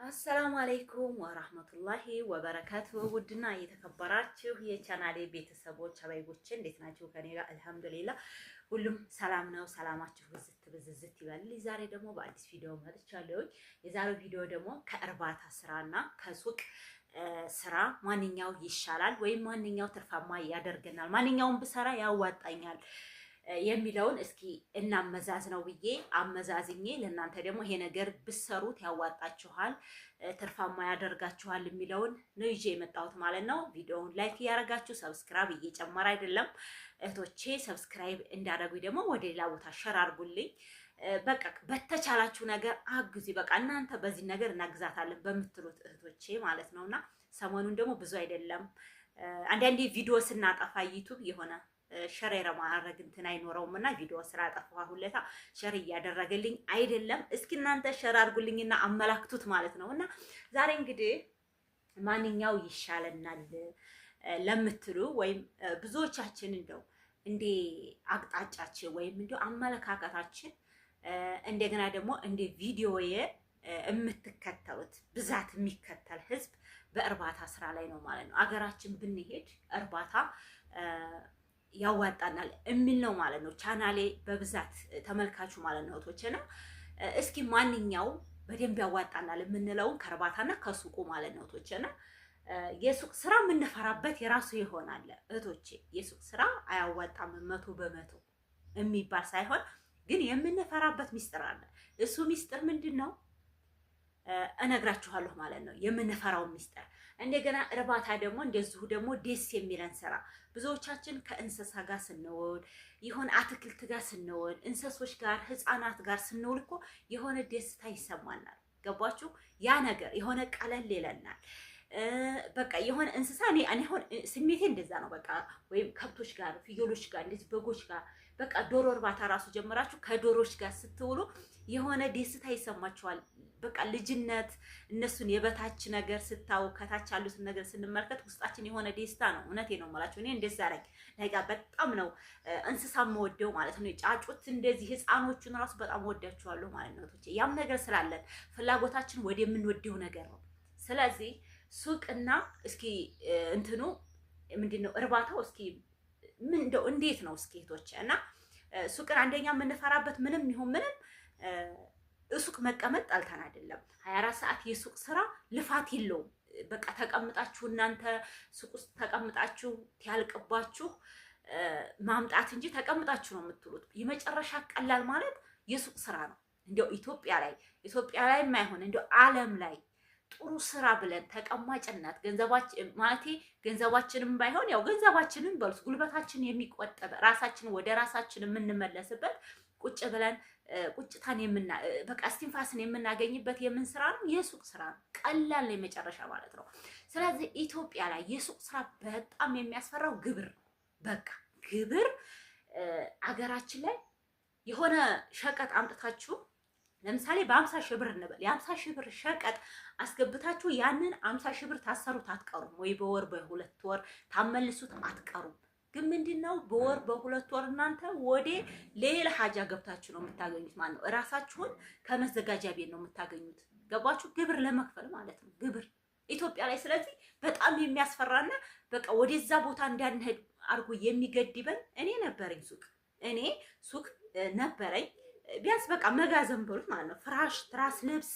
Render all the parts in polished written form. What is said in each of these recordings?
አሰላሙ አለይኩም ወራህመቱላሂ ወበረካቱ። ውድና የተከበራችሁ የቻናሌ ቤተሰቦች አባይቦቼ እንዴት ናችሁ? ከኔ ጋር አልሐምዱሊላህ ሁሉም ሰላም ነው። ሰላማችሁ ብዝዝት ይበል። ዛሬ ደግሞ በአዲስ ቪዲዮ መጥቻለሁ። የዛሬው ቪዲዮ ደግሞ ከእርባታ ስራና ከሱቅ ስራ ማንኛው ይሻላል ወይም ማንኛው ትርፋማ ያደርገናል፣ ማንኛውን ብሰራ ያዋጣኛል የሚለውን እስኪ እናመዛዝ ነው ብዬ አመዛዝኜ ለእናንተ ደግሞ ይሄ ነገር ብሰሩት ያዋጣችኋል፣ ትርፋማ ያደርጋችኋል የሚለውን ነው ይዤ የመጣሁት ማለት ነው። ቪዲዮውን ላይክ እያደረጋችሁ ሰብስክራይብ እየጨመረ አይደለም እህቶቼ፣ ሰብስክራይብ እንዳደረጉኝ ደግሞ ወደ ሌላ ቦታ ሸር አድርጉልኝ። በቃ በተቻላችሁ ነገር አግዙ። በቃ እናንተ በዚህ ነገር እናግዛታለን በምትሉት እህቶቼ ማለት ነውና ሰሞኑን ደግሞ ብዙ አይደለም አንዳንዴ ቪዲዮ ስናጠፋ ዩቲዩብ የሆነ ሸር የማድረግ እንትን አይኖረውም እና ቪዲዮ ስራ ጠፋሁ ሁለታ ሸር እያደረገልኝ አይደለም። እስኪ እናንተ ሸር አድርጉልኝና አመላክቱት ማለት ነው። እና ዛሬ እንግዲህ ማንኛው ይሻለናል ለምትሉ ወይም ብዙዎቻችን እንደው እንደ አቅጣጫችን ወይም እንደው አመለካከታችን እንደገና ደግሞ እንደ ቪዲዮዬ የምትከተሉት ብዛት የሚከተል ህዝብ በእርባታ ስራ ላይ ነው ማለት ነው። አገራችን ብንሄድ እርባታ ያዋጣናል የሚል ነው ማለት ነው። ቻናሌ በብዛት ተመልካቹ ማለት ነው እህቶቼና እስኪ ማንኛው በደንብ ያዋጣናል የምንለውን ከእርባታና ከሱቁ ማለት ነው እህቶቼና የሱቅ ስራ የምንፈራበት የራሱ ይሆናል እህቶቼ። የሱቅ ስራ አያዋጣም 100% የሚባል ሳይሆን ግን የምንፈራበት ሚስጥር አለ። እሱ ሚስጥር ምንድን ነው እነግራችኋለሁ ማለት ነው። የምንፈራው ሚስጥር እንደገና እርባታ ደግሞ እንደዚሁ ደግሞ ደስ የሚለን ስራ ብዙዎቻችን ከእንስሳ ጋር ስንውል የሆነ አትክልት ጋር ስንውል እንስሶች ጋር ህፃናት ጋር ስንውል እኮ የሆነ ደስታ ይሰማናል። ገባችሁ? ያ ነገር የሆነ ቀለል ይለናል። በቃ የሆነ እንስሳ እኔ አሁን ስሜቴ እንደዛ ነው። በቃ ወይም ከብቶች ጋር ፍየሎች ጋር እንደዚህ በጎች ጋር በቃ ዶሮ እርባታ ራሱ ጀምራችሁ ከዶሮች ጋር ስትውሉ የሆነ ደስታ ይሰማችኋል። በቃ ልጅነት እነሱን የበታች ነገር ስታው ከታች ያሉትን ነገር ስንመለከት ውስጣችን የሆነ ደስታ ነው። እውነቴ ነው የምላችሁ። እኔ እንደዛ ላይ በጣም ነው እንስሳ የምወደው ማለት ነው። ጫጩት እንደዚህ ህፃኖቹን ራሱ በጣም ወዳቸዋለሁ ማለት ነው። ያም ነገር ስላለን ፍላጎታችን ወደ የምንወደው ነገር ነው። ስለዚህ ሱቅና እስኪ እንትኑ ምንድነው እርባታው እስኪ ምን እንደው እንዴት ነው እስኪ እህቶቼ እና ሱቅን አንደኛ የምንፈራበት ምንም ይሁን ምንም ሱቅ መቀመጥ ጣልተን አይደለም። 24 ሰዓት የሱቅ ስራ ልፋት የለውም። በቃ ተቀምጣችሁ እናንተ ሱቅ ውስጥ ተቀምጣችሁ ያልቅባችሁ ማምጣት እንጂ ተቀምጣችሁ ነው የምትሉት። የመጨረሻ ቀላል ማለት የሱቅ ስራ ነው። እንደው ኢትዮጵያ ላይ የማይሆን እንደው ዓለም ላይ ጥሩ ስራ ብለን ተቀማጭነት ገንዘባችን ማለት ገንዘባችንም ባይሆን ያው ገንዘባችንን በሉት ጉልበታችን የሚቆጠብ ራሳችን ወደ ራሳችን የምንመለስበት ቁጭ ብለን ቁጭታን በቃ እስትንፋስን የምናገኝበት የምን ስራ ነው? የሱቅ ስራ ነው። ቀላል ነው የመጨረሻ ማለት ነው። ስለዚህ ኢትዮጵያ ላይ የሱቅ ስራ በጣም የሚያስፈራው ግብር ነው። በቃ ግብር አገራችን ላይ የሆነ ሸቀጥ አምጥታችሁ ለምሳሌ በ50 ሺህ ብር እንበል የ50 ሺህ ብር ሸቀጥ አስገብታችሁ ያንን 50 ሺህ ብር ታሰሩት አትቀሩም ወይ በወር በሁለት ወር ታመልሱት አትቀሩም። ግን ምንድነው በወር በሁለት ወር እናንተ ወደ ሌላ ሀጃ ገብታችሁ ነው የምታገኙት ማለት ነው። እራሳችሁን ከመዘጋጃ ቤት ነው የምታገኙት። ገባችሁ? ግብር ለመክፈል ማለት ነው ግብር ኢትዮጵያ ላይ። ስለዚህ በጣም የሚያስፈራና በቃ ወደዛ ቦታ እንዳንሄድ አድርጎ የሚገድበን እኔ ሱቅ ነበረኝ ቢያንስ በቃ መጋዘን በሉት ማለት ነው። ፍራሽ፣ ትራስ፣ ልብስ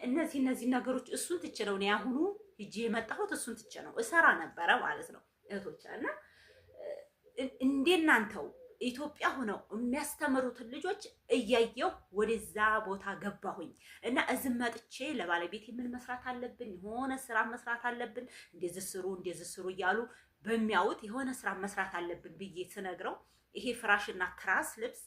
እነዚህ ነገሮች እሱን ትቼ ነው እኔ አሁኑ ሂጄ የመጣሁት እሱን ትቼ ነው እሰራ ነበረ ማለት ነው እህቶች እና እንደናንተው ኢትዮጵያ ሆነው የሚያስተምሩትን ልጆች እያየሁ ወደዛ ቦታ ገባሁኝ እና እዚህ መጥቼ ለባለቤት ምን መስራት አለብን፣ የሆነ ስራ መስራት አለብን፣ እንደዚህ ስሩ እያሉ በሚያውት የሆነ ስራ መስራት አለብን ብዬ ስነግረው ይሄ ፍራሽና ትራስ ልብስ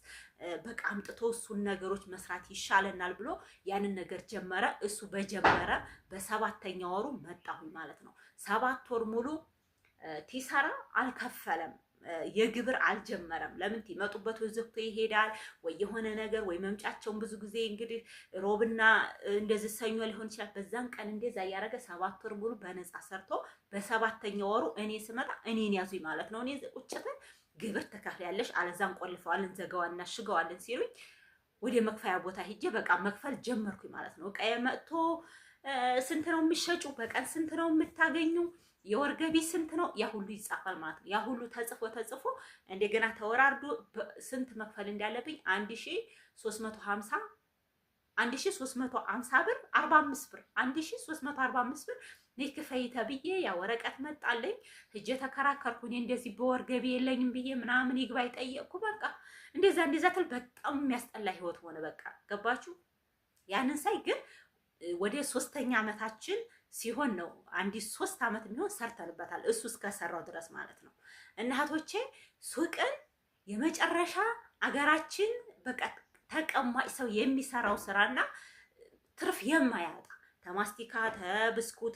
በቃ አምጥቶ እሱን ነገሮች መስራት ይሻለናል ብሎ ያንን ነገር ጀመረ። እሱ በጀመረ በ7ኛ ወሩ መጣሁኝ ማለት ነው። 7 ወር ሙሉ ቲሰራ አልከፈለም። የግብር አልጀመረም። ለምን ይመጡበት ወዘክቶ ይሄዳል ወይ የሆነ ነገር ወይ መምጫቸውን ብዙ ጊዜ እንግዲህ ሮብና እንደዚህ ሰኞ ሊሆን ይችላል። በዛን ቀን እንደዛ ያረገ 7 ወር ሙሉ በነፃ ሰርቶ በ7ኛ ወሩ እኔ ስመጣ እኔን ያዙኝ ማለት ነው። እኔ ቁጭትን ግብር ተከፍያለሽ አለዛን ቆልፈዋልን ዘጋዋልና ሽገዋልን ሲሉኝ ወደ መክፈያ ቦታ ሄጄ በቃ መክፈል ጀመርኩኝ ማለት ነው። ቀየ መጥቶ ስንት ነው የሚሸጩ፣ በቀን ስንት ነው የምታገኙ፣ የወር ገቢ ስንት ነው፣ ያ ሁሉ ይጻፋል ማለት ነው። ያ ሁሉ ተጽፎ እንደገና ተወራርዶ ስንት መክፈል እንዳለብኝ 1350 ብር 45 ብር 1345 ብር ክፈይ ተብዬ ያ ወረቀት መጣለኝ። ሂጄ ተከራከርኩኝ። እንደዚህ በወር ገቢ የለኝም ብዬ ምናምን ይግባኝ ጠየቅኩ። በቃ እንደዛ ትል በጣም የሚያስጠላ ህይወት ሆነ። በቃ ገባችሁ? ያንን ሳይ ግን ወደ 3ኛ ዓመታችን ሲሆን ነው 3 ዓመት የሚሆን ሰርተንበታል። እሱ እስከሰራው ድረስ ማለት ነው። እናቶቼ ሱቅን የመጨረሻ አገራችን በቃ ተቀማጭ ሰው የሚሰራው ስራና ትርፍ የማያጣ ከማስቲካ ተብስኩት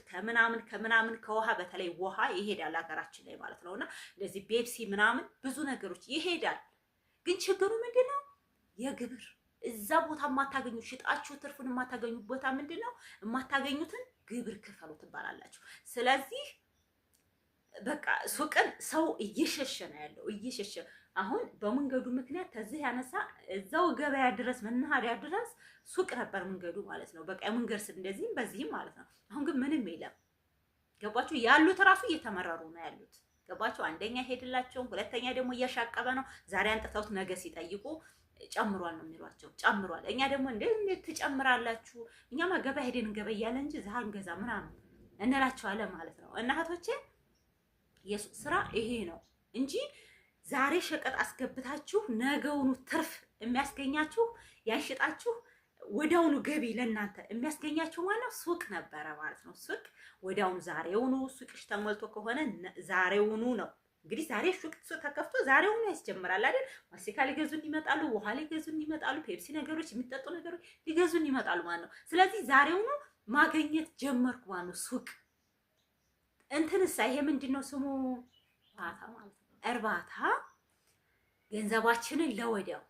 ከምናምን ከውሃ በተለይ ውሃ ይሄዳል ሀገራችን ላይ ማለት ነውና እንደዚህ ቤፕሲ ምናምን ብዙ ነገሮች ይሄዳል። ግን ችግሩ ምንድነው? የግብር እዛ ቦታ የማታገኙ ሽጣችሁ ትርፉን የማታገኙ ቦታ ምንድነው? የማታገኙትን ግብር ክፈሉ ትባላላችሁ። ስለዚህ በቃ ሱቅን ሰው እየሸሸ ነው ያለው እየሸሸ አሁን በመንገዱ ምክንያት ከዚህ ያነሳ እዛው ገበያ ድረስ መናኸሪያ ድረስ ሱቅ ነበር መንገዱ ማለት ነው። በቃ መንገድ ስር እንደዚህም በዚህም ማለት ነው። አሁን ግን ምንም የለም። ገባችሁ? ያሉት ራሱ እየተመረሩ ነው ያሉት። ገባችሁ? አንደኛ ሄድላቸው፣ ሁለተኛ ደግሞ እያሻቀበ ነው። ዛሬ አንጥተውት ነገ ሲጠይቁ ጨምሯል ነው የሚሏቸው። ጨምሯል። እኛ ደግሞ እንዴት ትጨምራላችሁ? እኛማ ገበያ ሄደን እንገበያለን እንጂ ዛሬ እንገዛ ምናምን እንላቸዋለን ማለት ነው። እና እህቶቼ የሱቅ ስራ ይሄ ነው እንጂ ዛሬ ሸቀጥ አስገብታችሁ ነገውኑ ትርፍ የሚያስገኛችሁ ያንሽጣችሁ ወዲያውኑ ገቢ ለእናንተ የሚያስገኛችሁ ማለት ሱቅ ነበረ ማለት ነው። ሱቅ ወዲያውኑ ዛሬውኑ ሱቅሽ ተሞልቶ ከሆነ ዛሬውኑ ነው እንግዲህ ዛሬ ሱቅ ተከፍቶ ዛሬውኑ ያስጀምራል አይደል? ማስቲካ ሊገዙን ይመጣሉ፣ ውሃ ሊገዙን ይመጣሉ፣ ፔፕሲ ነገሮች የሚጠጡ ነገሮች ሊገዙን ይመጣሉ ማለት ነው። ስለዚህ ዛሬውኑ ማግኘት ጀመርኩ ማለት ነው። ሱቅ እንትንሳ ይሄ ምንድነው ስሙ? እርባታ ማለት ነው። እርባታ ገንዘባችንን ለወዲያው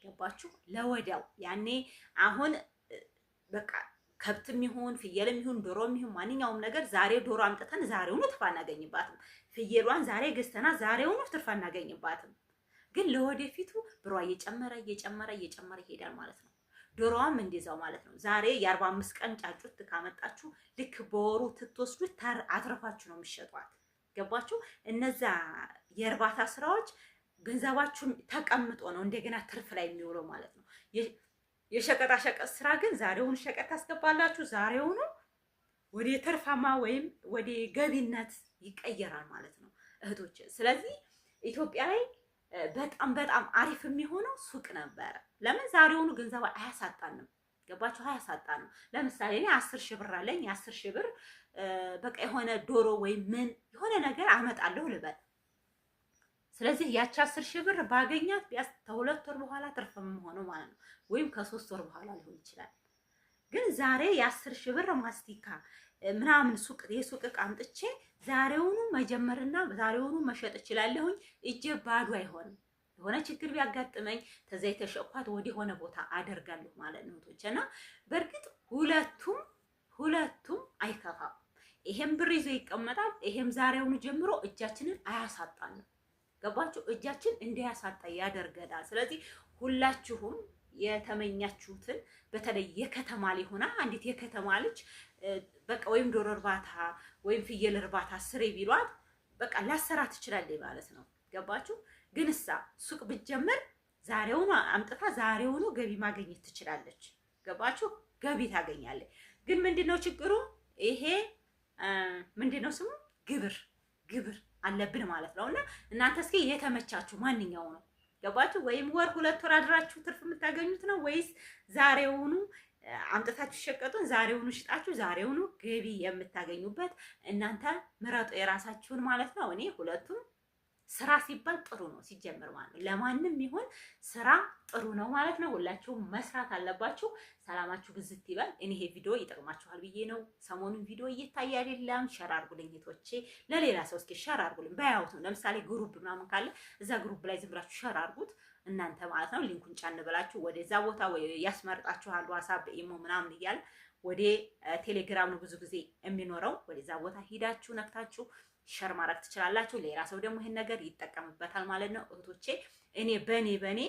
ገባችሁ? ለወዲያው ያኔ አሁን በቃ ከብትም ይሁን ፍየልም ይሁን ዶሮም ይሁን ማንኛውም ነገር ዛሬ ዶሮ አምጥተን ዛሬውኑ ትርፍ አናገኝባትም። ፍየሏን ዛሬ ገዝተና ዛሬውኑ ትርፍ አናገኝባትም። ግን ለወደፊቱ ብሯ እየጨመረ ይሄዳል ማለት ነው። ዶሮዋም እንደዛው ማለት ነው። ዛሬ የ45 ቀን ጫጩት ካመጣችሁ ልክ በወሩ ትትወስዱት አትረፋችሁ ነው የሚሸጧት። ገባችሁ? እነዛ የእርባታ ስራዎች ገንዘባችሁን ተቀምጦ ነው እንደገና ትርፍ ላይ የሚውለው ማለት ነው። የሸቀጣ ሸቀጥ ስራ ግን ዛሬውን ሸቀጥ ታስገባላችሁ፣ ዛሬውኑ ወደ ትርፋማ ወይም ወደ ገቢነት ይቀየራል ማለት ነው እህቶች። ስለዚህ ኢትዮጵያ ላይ በጣም አሪፍ የሚሆነው ሱቅ ነበረ። ለምን ዛሬውኑ ገንዘብ አያሳጣንም። ገባችሁ? አያሳጣንም። ለምሳሌ እኔ 10 ሺህ ብር አለኝ። 10 ሺህ ብር በቃ የሆነ ዶሮ ወይም ምን የሆነ ነገር አመጣለሁ ልበል። ስለዚህ ያቺ 10 ሺህ ብር ባገኛት ቢያንስ ከ2 ወር በኋላ ትርፍ የምሆነው ማለት ነው፣ ወይም ከ3 ወር በኋላ ሊሆን ይችላል። ግን ዛሬ የ10 ሺህ ብር ማስቲካ ምናምን የሱቅ ዕቃ አምጥቼ ዛሬውኑ መጀመርና ዛሬውኑ መሸጥ እችላለሁኝ። እጄ ባዶ አይሆንም። የሆነ ችግር ቢያጋጥመኝ ተዛ የተሸኳት ወደ ሆነ ቦታ አደርጋለሁ ማለት ነው እና በእርግጥ ሁለቱም አይከፋም። ይሄም ብር ይዞ ይቀመጣል፣ ይሄም ዛሬውኑ ጀምሮ እጃችንን አያሳጣንም። ገባችሁ? እጃችን እንዳያሳጣ ያደርገናል። ስለዚህ ሁላችሁም የተመኛችሁትን በተለይ የከተማ ላይ ሆና አንዲት የከተማ ልጅ በቃ ወይም ዶሮ እርባታ ወይም ፍየል እርባታ ስሬ ቢሏት በቃ ላሰራ ትችላለች ማለት ነው። ገባችሁ? ግን እሳ ሱቅ ብትጀምር ዛሬውኑ አምጥታ ዛሬውኑ ገቢ ማግኘት ትችላለች። ገባችሁ? ገቢ ታገኛለች። ግን ምንድነው ችግሩ? ይሄ ምንድነው ስሙ? ግብር አለብን ማለት ነው። እና እናንተ እስኪ የተመቻችሁ ማንኛው ነው? ገባችሁ? ወይም ወር 2 ወር አድራችሁ ትርፍ የምታገኙት ነው ወይስ ዛሬውኑ አምጥታችሁ ሸቀጡን ዛሬውኑ ሽጣችሁ ዛሬውኑ ገቢ የምታገኙበት? እናንተ ምረጡ የራሳችሁን ማለት ነው። እኔ ሁለቱም ስራ ሲባል ጥሩ ነው ሲጀምር ማለት ነው። ለማንም ይሁን ስራ ጥሩ ነው ማለት ነው። ሁላችሁም መስራት አለባችሁ። ሰላማችሁ ብዝት ይበል። እኔ ይሄ ቪዲዮ ይጠቅማችኋል ብዬ ነው። ሰሞኑን ቪዲዮ እየታየ አይደለም። ሸር አድርጉልኝ እህቶቼ፣ ለሌላ ሰው እስኪ ሸር አድርጉልኝ። ባያውት ነው ለምሳሌ ግሩፕ ምናምን ካለ እዛ ግሩፕ ላይ ዝም ብላችሁ ሸር አድርጉት እናንተ ማለት ነው። ሊንኩን ጫን ብላችሁ ወደዛ ቦታ ወይ ያስመርጣችኋል። ዋትስአፕ፣ ኢሞ ምናምን እያለ ወደ ቴሌግራም ነው ብዙ ጊዜ የሚኖረው። ወደዛ ቦታ ሂዳችሁ ነክታችሁ ሸር ማድረግ ትችላላችሁ። ሌላ ሰው ደግሞ ይሄን ነገር ይጠቀምበታል ማለት ነው እህቶቼ። እኔ በኔ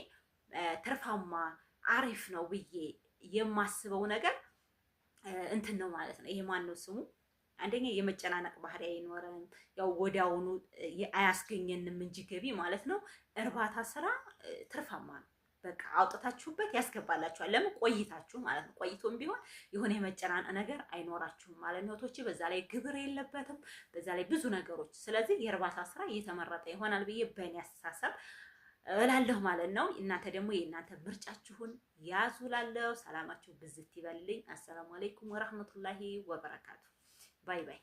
ትርፋማ አሪፍ ነው ብዬ የማስበው ነገር እንትን ነው ማለት ነው። ይሄ ማን ነው ስሙ? አንደኛ የመጨናነቅ ባህሪ አይኖርም። ያው ወዲያውኑ አያስገኘንም እንጂ ገቢ ማለት ነው። እርባታ ስራ ትርፋማ ነው። በቃ አውጥታችሁበት ያስገባላችኋል። ለምን ቆይታችሁ ማለት ነው። ቆይቶም ቢሆን የሆነ የመጨናነቅ ነገር አይኖራችሁም ማለት ነው። ቶቼ በዛ ላይ ግብር የለበትም፣ በዛ ላይ ብዙ ነገሮች። ስለዚህ የእርባታ ስራ እየተመረጠ ይሆናል ብዬ በእኔ አስተሳሰብ እላለሁ ማለት ነው። እናንተ ደግሞ የእናንተ ምርጫችሁን ያዙ እላለሁ። ሰላማችሁ ብዝት ይበልልኝ። አሰላሙ አለይኩም ወራህመቱላሂ ወበረካቱ። ባይ ባይ።